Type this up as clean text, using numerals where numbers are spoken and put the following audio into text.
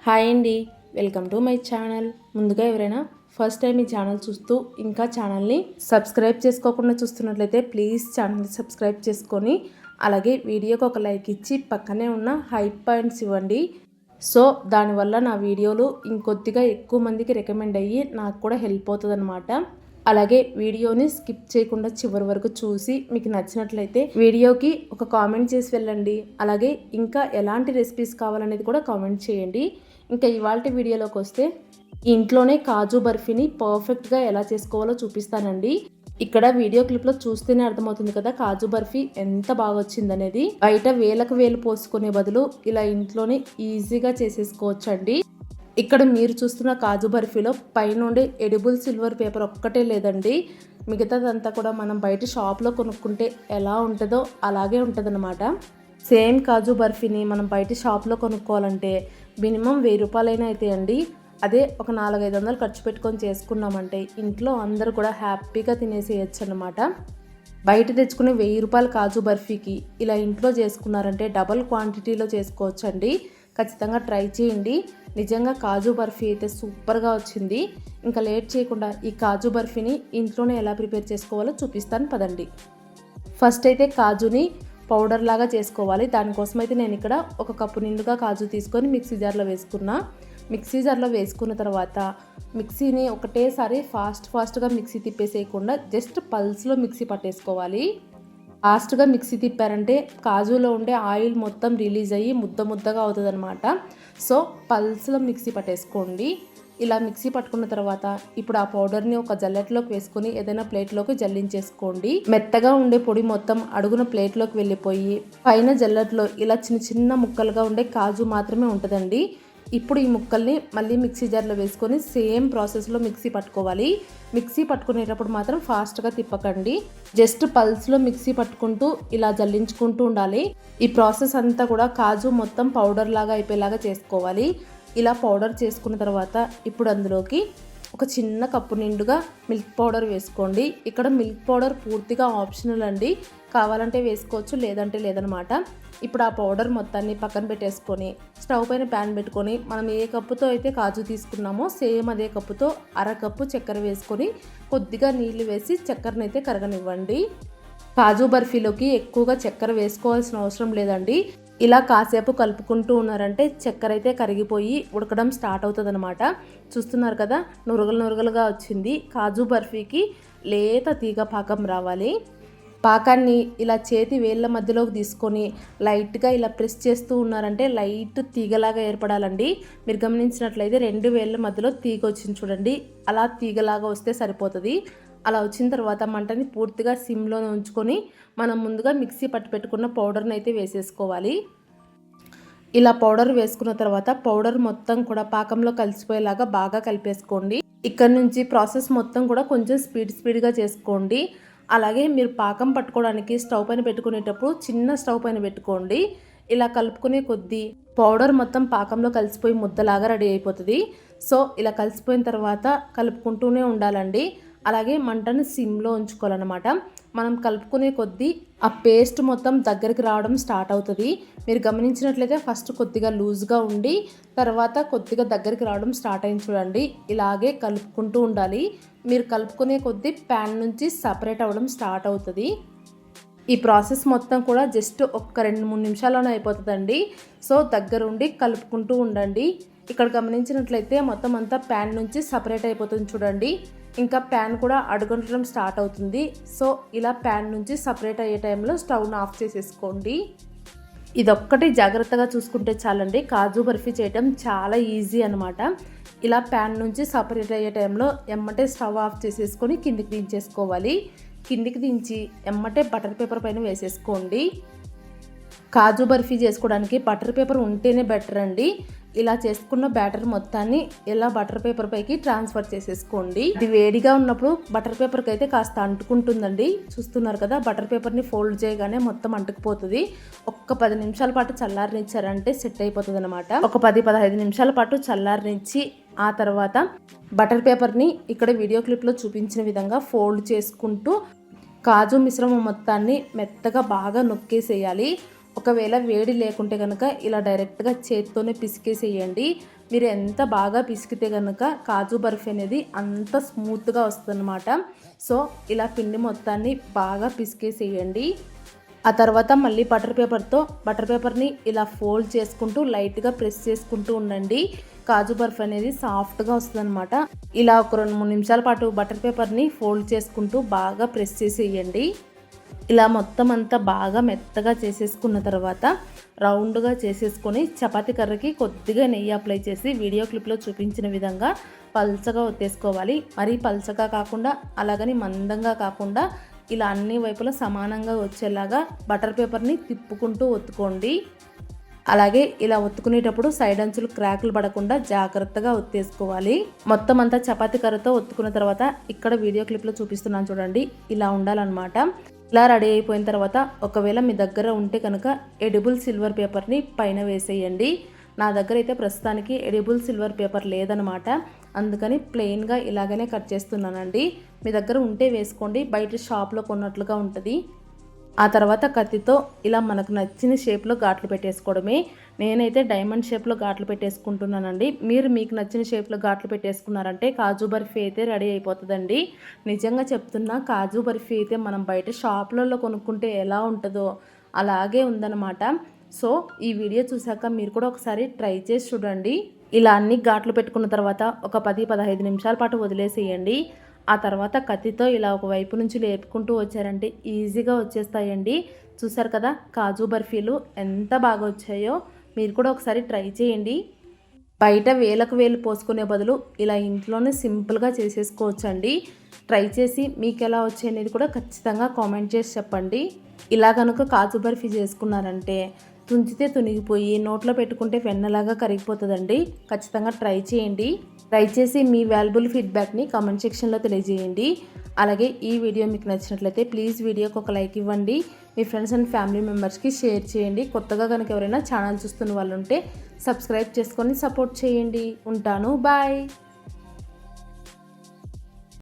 Hi అండి, welcome to my channel. ముందుగా ఎవరైనా ఫస్ట్ టైం ఈ ఛానల్ చూస్తూ ఇంకా ఛానల్ని సబ్స్క్రైబ్ చేసుకోకుండా చూస్తున్నట్లయితే ప్లీజ్ ఛానల్ని సబ్స్క్రైబ్ చేసుకొని అలాగే వీడియోకి ఒక లైక్ ఇచ్చి పక్కనే ఉన్న హైప్ పాయింట్స్ ఇవ్వండి. సో దానివల్ల నా వీడియోలు ఇంకొద్దిగా ఎక్కువ మందికి రికమెండ్ అయ్యి నాకు కూడా హెల్ప్ అవుతుంది అనమాట. అలాగే వీడియోని స్కిప్ చేయకుండా చివరి వరకు చూసి మీకు నచ్చినట్లయితే వీడియోకి ఒక కామెంట్ చేసి వెళ్ళండి. అలాగే ఇంకా ఎలాంటి రెసిపీస్ కావాలనేది కూడా కామెంట్ చేయండి. ఇంకా ఇవాళ వీడియోలోకి వస్తే ఇంట్లోనే కాజు బర్ఫీని పర్ఫెక్ట్గా ఎలా చేసుకోవాలో చూపిస్తానండి. ఇక్కడ వీడియో క్లిప్లో చూస్తేనే అర్థమవుతుంది కదా కాజు బర్ఫీ ఎంత బాగా వచ్చిందనేది. బయట వేలకు వేలు పోసుకునే బదులు ఇలా ఇంట్లోనే ఈజీగా చేసేసుకోవచ్చు అండి. ఇక్కడ మీరు చూస్తున్న కాజు బర్ఫీలో పైనుండి ఎడిబుల్ సిల్వర్ పేపర్ ఒక్కటే లేదండి. మిగతాదంతా కూడా మనం బయట షాప్లో కొనుక్కుంటే ఎలా ఉంటుందో అలాగే ఉంటుందన్నమాట. సేమ్ కాజు బర్ఫీని మనం బయట షాప్లో కొనుక్కోవాలంటే మినిమం 1000 రూపాయలైనా అయితే అండి. అదే ఒక 400-500 ఖర్చు పెట్టుకొని చేసుకున్నామంటే ఇంట్లో అందరూ కూడా హ్యాపీగా తినేసేయచ్చు అన్నమాట. బయట తెచ్చుకునే 1000 రూపాయల కాజు బర్ఫీకి ఇలా ఇంట్లో చేసుకున్నారంటే డబల్ క్వాంటిటీలో చేసుకోవచ్చండి. ఖచ్చితంగా ట్రై చేయండి. నిజంగా కాజు బర్ఫీ అయితే సూపర్గా వచ్చింది. ఇంకా లేట్ చేయకుండా ఈ కాజు బర్ఫీని ఇంట్లోనే ఎలా ప్రిపేర్ చేసుకోవాలో చూపిస్తాను పదండి. ఫస్ట్ అయితే కాజుని పౌడర్ లాగా చేసుకోవాలి. దానికోసం అయితే నేను ఇక్కడ 1 కప్పు నిండుగా కాజు తీసుకొని మిక్సీ జార్లో వేసుకున్నా. మిక్సీ జార్లో వేసుకున్న తర్వాత మిక్సీని ఒకటేసారి ఫాస్ట్గా మిక్సీ తిప్పేసేయకుండా జస్ట్ పల్స్లో మిక్సీ పట్టేసుకోవాలి. ఫాస్ట్గా మిక్సీ తిప్పారంటే కాజులో ఉండే ఆయిల్ మొత్తం రిలీజ్ అయ్యి ముద్దగా అవుతుంది అనమాట. సో పల్స్లో మిక్సీ పట్టేసుకోండి. ఇలా మిక్సీ పట్టుకున్న తర్వాత ఇప్పుడు ఆ పౌడర్ని ఒక జల్లెట్లోకి వేసుకొని ఏదైనా ప్లేట్లోకి జల్లించేసుకోండి. మెత్తగా ఉండే పొడి మొత్తం అడుగున ప్లేట్లోకి వెళ్ళిపోయి పైన జల్లెట్లో ఇలా చిన్న ముక్కలుగా ఉండే కాజు మాత్రమే ఉంటుందండి. ఇప్పుడు ఈ ముక్కల్ని మళ్ళీ మిక్సీ జార్లో వేసుకొని సేమ్ ప్రాసెస్లో మిక్సీ పట్టుకోవాలి. మిక్సీ పట్టుకునేటప్పుడు మాత్రం ఫాస్ట్గా తిప్పకండి. జస్ట్ పల్స్లో మిక్సీ పట్టుకుంటూ ఇలా జల్లించుకుంటూ ఉండాలి. ఈ ప్రాసెస్ అంతా కూడా కాజు మొత్తం పౌడర్ లాగా అయిపోయేలాగా చేసుకోవాలి. ఇలా పౌడర్ చేసుకున్న తర్వాత ఇప్పుడు అందులోకి ఒక చిన్న కప్పు నిండుగా మిల్క్ పౌడర్ వేసుకోండి. ఇక్కడ మిల్క్ పౌడర్ పూర్తిగా ఆప్షనల్ అండి. కావాలంటే వేసుకోవచ్చు, లేదంటే లేదనమాట. ఇప్పుడు ఆ పౌడర్ మొత్తాన్ని పక్కన పెట్టేసుకొని స్టవ్ పైన ప్యాన్ పెట్టుకొని మనం ఏ కప్పుతో అయితే కాజు తీసుకున్నామో సేమ్ అదే కప్పుతో 1/2 కప్పు చక్కెర వేసుకొని కొద్దిగా నీళ్లు వేసి చక్కెరని అయితే కరగనివ్వండి. కాజు బర్ఫీలోకి ఎక్కువగా చక్కెర వేసుకోవాల్సిన అవసరం లేదండి. ఇలా కాసేపు కలుపుకుంటూ ఉన్నారంటే చక్కెర అయితే కరిగిపోయి ఉడకడం స్టార్ట్ అవుతుంది అనమాట. చూస్తున్నారు కదా, నురగలుగా వచ్చింది. కాజు బర్ఫీకి లేత తీగ పాకం రావాలి. పాకాన్ని ఇలా చేతి వేళ్ళ మధ్యలోకి తీసుకొని లైట్గా ఇలా ప్రెస్ చేస్తూ ఉన్నారంటే లైట్ తీగలాగా ఏర్పడాలండి. మీరు గమనించినట్లయితే 2 వేళ్ళ మధ్యలో తీగ వచ్చింది చూడండి, అలా తీగలాగా వస్తే సరిపోతుంది. అలా వచ్చిన తర్వాత మంటని పూర్తిగా సిమ్లోనే ఉంచుకొని మనం ముందుగా మిక్సీ పట్టి పెట్టుకున్న పౌడర్ని అయితే వేసేసుకోవాలి. ఇలా పౌడర్ వేసుకున్న తర్వాత పౌడర్ మొత్తం కూడా పాకంలో కలిసిపోయేలాగా బాగా కలిపేసుకోండి. ఇక్కడ నుంచి ప్రాసెస్ మొత్తం కూడా కొంచెం స్పీడ్గా చేసుకోండి. అలాగే మీరు పాకం పట్టుకోవడానికి స్టవ్ పైన పెట్టుకునేటప్పుడు చిన్న స్టవ్ పైన పెట్టుకోండి. ఇలా కలుపుకునే కొద్దీ పౌడర్ మొత్తం పాకంలో కలిసిపోయి ముద్దలాగా రెడీ అయిపోతుంది. సో ఇలా కలిసిపోయిన తర్వాత కలుపుకుంటూనే ఉండాలండి. అలాగే మంటను సిమ్లో ఉంచుకోవాలన్నమాట. మనం కలుపుకునే కొద్దీ ఆ పేస్ట్ మొత్తం దగ్గరికి రావడం స్టార్ట్ అవుతుంది. మీరు గమనించినట్లయితే ఫస్ట్ కొద్దిగా లూజ్గా ఉండి తర్వాత కొద్దిగా దగ్గరికి రావడం స్టార్ట్ అయింది చూడండి. ఇలాగే కలుపుకుంటూ ఉండాలి. మీరు కలుపుకునే కొద్దీ ప్యాన్ నుంచి సపరేట్ అవ్వడం స్టార్ట్ అవుతుంది. ఈ ప్రాసెస్ మొత్తం కూడా జస్ట్ ఒక్క 2-3 నిమిషాల్లోనే అయిపోతుందండి. సో దగ్గరుండి కలుపుకుంటూ ఉండండి. ఇక్కడ గమనించినట్లయితే మొత్తం అంతా ప్యాన్ నుంచి సపరేట్ అయిపోతుంది చూడండి. ఇంకా ప్యాన్ కూడా అడుగంటడం స్టార్ట్ అవుతుంది. సో ఇలా ప్యాన్ నుంచి సపరేట్ అయ్యే టైంలో స్టవ్ను ఆఫ్ చేసేసుకోండి. ఇదొక్కటి జాగ్రత్తగా చూసుకుంటే చాలండి. కాజు బర్ఫీ చేయడం చాలా ఈజీ అనమాట. ఇలా ప్యాన్ నుంచి సపరేట్ అయ్యే టైంలో ఎమ్మటే స్టవ్ ఆఫ్ చేసేసుకొని కిందికి దించేసుకోవాలి. కిందికి దించి ఎమ్మటే బటర్ పేపర్ పైన వేసేసుకోండి. కాజు బర్ఫీ చేసుకోవడానికి బటర్ పేపర్ ఉంటేనే బెటర్ అండి. ఇలా చేసుకున్న బ్యాటర్ మొత్తాన్ని ఇలా బటర్ పేపర్ పైకి ట్రాన్స్ఫర్ చేసేసుకోండి. ఇది వేడిగా ఉన్నప్పుడు బటర్ పేపర్కి అయితే కాస్త అంటుకుంటుందండి. చూస్తున్నారు కదా, బటర్ పేపర్ని ఫోల్డ్ చేయగానే మొత్తం అంటుకుపోతుంది. ఒక్క 10 నిమిషాల పాటు చల్లారనిచ్చారంటే సెట్ అయిపోతుంది అనమాట. ఒక 10-15 నిమిషాల పాటు చల్లారనిచ్చి ఆ తర్వాత బటర్ పేపర్ని ఇక్కడ వీడియో క్లిప్లో చూపించిన విధంగా ఫోల్డ్ చేసుకుంటూ కాజు మిశ్రమం మొత్తాన్ని మెత్తగా బాగా నొక్కేసేయాలి. ఒకవేళ వేడి లేకుంటే కనుక ఇలా డైరెక్ట్గా చేత్తోనే పిసికేసేయండి. మీరు ఎంత బాగా పిసికితే కనుక కాజు బర్ఫీ అనేది అంత స్మూత్గా వస్తుందన్నమాట. సో ఇలా పిండి మొత్తాన్ని బాగా పిసికేసేయండి. ఆ తర్వాత మళ్ళీ బటర్ పేపర్ని ఇలా ఫోల్డ్ చేసుకుంటూ లైట్గా ప్రెస్ చేసుకుంటూ ఉండండి. కాజు బర్ఫీ అనేది సాఫ్ట్గా వస్తుందన్నమాట. ఇలా ఒక 2-3 నిమిషాల పాటు బటర్ పేపర్ని ఫోల్డ్ చేసుకుంటూ బాగా ప్రెస్ చేసేయండి. ఇలా మొత్తం అంతా బాగా మెత్తగా చేసేసుకున్న తర్వాత రౌండ్గా చేసేసుకొని చపాతీ కర్రకి కొద్దిగా నెయ్యి అప్లై చేసి వీడియో క్లిప్లో చూపించిన విధంగా పల్చగా ఒత్తేసుకోవాలి. మరీ పల్చగా కాకుండా అలాగని మందంగా కాకుండా ఇలా అన్ని వైపులా సమానంగా వచ్చేలాగా బటర్ పేపర్ని తిప్పుకుంటూ ఒత్తుకోండి. అలాగే ఇలా ఒత్తుకునేటప్పుడు సైడ్ అంచులు క్రాకులు పడకుండా జాగ్రత్తగా ఒత్తేసుకోవాలి. మొత్తం అంతా చపాతీ కర్రతో ఒత్తుకున్న తర్వాత ఇక్కడ వీడియో క్లిప్లో చూపిస్తున్నాను చూడండి, ఇలా ఉండాలన్నమాట. ఇలా రెడీ అయిపోయిన తర్వాత ఒకవేళ మీ దగ్గర ఉంటే కనుక ఎడిబుల్ సిల్వర్ పేపర్ని పైన వేసేయండి. నా దగ్గర అయితే ప్రస్తుతానికి ఎడిబుల్ సిల్వర్ పేపర్ లేదనమాట, అందుకని ప్లెయిన్గా ఇలాగనే కట్ చేస్తున్నానండి. మీ దగ్గర ఉంటే వేసుకోండి, బయట షాప్లో కొన్నట్లుగా ఉంటుంది. ఆ తర్వాత కత్తితో ఇలా మనకు నచ్చిన షేప్లో ఘాట్లు పెట్టేసుకోవడమే. నేనైతే డైమండ్ షేప్లో ఘాట్లు పెట్టేసుకుంటున్నానండి. మీరు మీకు నచ్చిన షేప్లో ఘాట్లు పెట్టేసుకున్నారంటే కాజు బర్ఫీ అయితే రెడీ అయిపోతుందండి. నిజంగా చెప్తున్నా, కాజు బర్ఫీ అయితే మనం బయట షాపులలో కొనుక్కుంటే ఎలా ఉంటుందో అలాగే ఉందన్నమాట. సో ఈ వీడియో చూసాక మీరు కూడా ఒకసారి ట్రై చేసి చూడండి. ఇలా అన్ని ఘాట్లు పెట్టుకున్న తర్వాత ఒక 10-15 నిమిషాల పాటు వదిలేసేయండి. ఆ తర్వాత కత్తితో ఇలా ఒక వైపు నుంచి లేపుకుంటూ వచ్చారంటే ఈజీగా వచ్చేస్తాయండి. చూసారు కదా కాజు బర్ఫీలు ఎంత బాగా వచ్చాయో. మీరు కూడా ఒకసారి ట్రై చేయండి. బయట వేలకు వేలు పోసుకునే బదులు ఇలా ఇంట్లోనే సింపుల్గా చేసేసుకోవచ్చండి. ట్రై చేసి మీకు ఎలా వచ్చాయి అనేది కూడా ఖచ్చితంగా కామెంట్ చేసి చెప్పండి. ఇలా కనుక కాజు బర్ఫీ చేసుకున్నారంటే తుంచితే తునిగిపోయి నోట్లో పెట్టుకుంటే వెన్నలాగా కరిగిపోతుందండి. ఖచ్చితంగా ట్రై చేయండి. ట్రై చేసి మీ వాల్యుబుల్ ఫీడ్బ్యాక్ని కామెంట్ సెక్షన్లో తెలియజేయండి. అలాగే ఈ వీడియో మీకు నచ్చినట్లయితే ప్లీజ్ వీడియోకి ఒక లైక్ ఇవ్వండి. మీ ఫ్రెండ్స్ అండ్ ఫ్యామిలీ మెంబర్స్కి షేర్ చేయండి. కొత్తగా కనుక ఎవరైనా ఛానల్ చూస్తున్న వాళ్ళు ఉంటే సబ్స్క్రైబ్ చేసుకొని సపోర్ట్ చేయండి. ఉంటాను, బాయ్.